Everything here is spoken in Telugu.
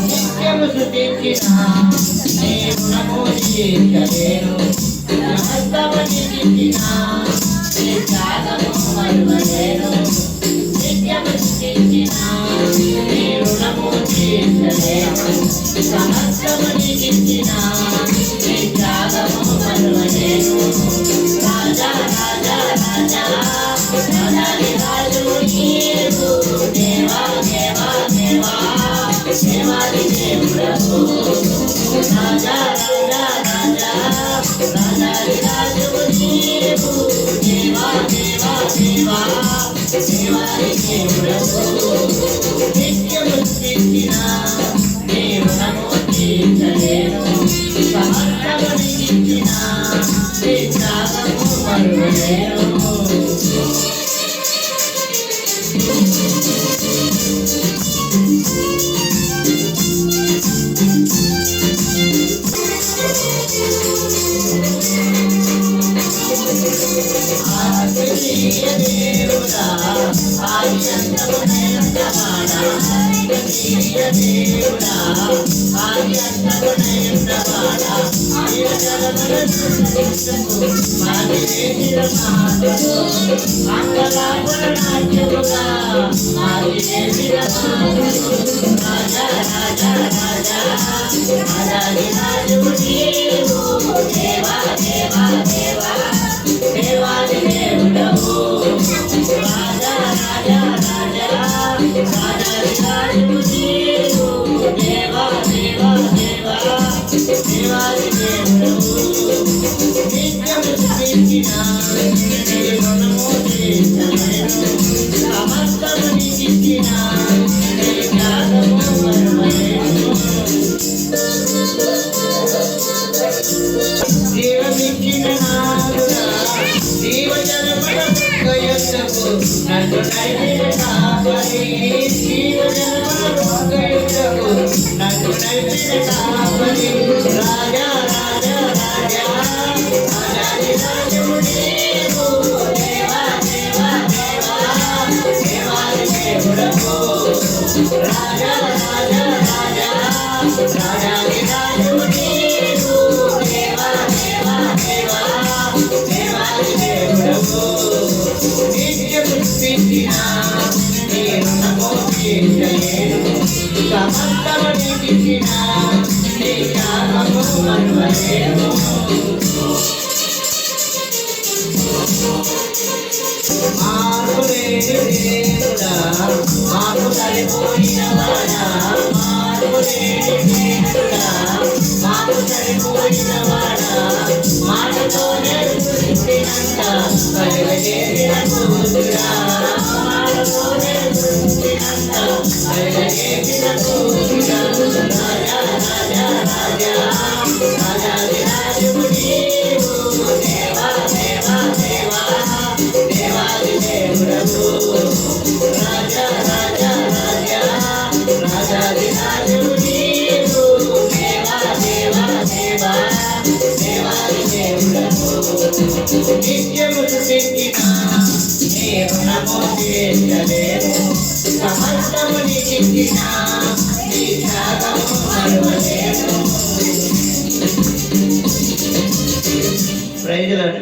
నిత్యము స్తుతించిన నీ గుణము తీర్చలేను సమస్తము నిలిచిన నీ త్యాగము మరువలేను నిత్యము స్తుతించిన నీ రుణము తీర్చలేను సమస్తము నిలిచిన నీ త్యాగము మరువలేను రాజా రాజా రాజా రాజాని రాజు నీవు దేవా దేవా దేవా దేవాది దేవుడవు రాజా రాజా రాజా రాజాది రాజు నీవు దేవా దేవా దేవా దేవాది దేవుడవు నిత్యము స్తుతించిన నీ రుణము తీర్చలేను సమస్తము నిలిచిన నీ త్యాగము మరువలేను దేవుడా ఆదియంతమునయుండవాడా దేవుడా ఆదియంతమునయుండవాడా ఈరజలములను సృష్టించుకు ఆదివేదిన మాతకు అంగలాపుల నాట్యముగా ఆదివేదిన మాతకు రాజా రాజా రాజా రాజాది రాజు నీవు దేవా దేవా దేవా దేవాది దేవుడవు రాజా రాజా రాజా రాజాది రాజు నీవు దేవా దేవా దేవా దేవాది దేవుడవు నిత్యము స్తుతించిన నీ రుణము తీర్చలేను సమస్తము నిలిచిన నీ త్యాగము మరువలేను జీవమిచ్చిన నాదుడా జీవజలముల మొక్కయొద్దకు నన్ను నడిపిన కాపరి జీవజలముల మొక్కయొద్దకు నన్ను నడిపిన కాపరి రాజా రాజా రాజా రాజాది రాజు నీవు దేవా దేవా దేవా దేవాది దేవుడవు రాజా రాజా రాజా రాజాది రాజు నీవు దేవా దేవా దేవా దేవాది దేవుడవు నిత్యము స్తుతించిన నీ రుణము తీర్చలేను సమస్తము నిలిచిన నీ త్యాగము మరువలేను మార్పులేని దేవుడా మాకు సరిపోయిన వాడా మార్పులేని దేవుడా మాకు సరిపోయిన వాడా మాటతోనే సృష్టినంత కలుగజేసిన కూతురా మాటతోనే సృష్టినంత కలుగజేసిన కూతురా రాజా రాజా రాజా రాజాది రాజు నీవు దేవా దేవా దేవా దేవాది దేవుడవు రాజా రాజా రాజా రాజాది రాజు నీవు దేవా దేవా దేవా దేవాది దేవుడవు నిత్యము స్తుతించిన నీ రుణము తీర్చలేను సమస్తము నిలిచిన నీ త్యాగము మరువలేను ప్రైజ్ లార్డ్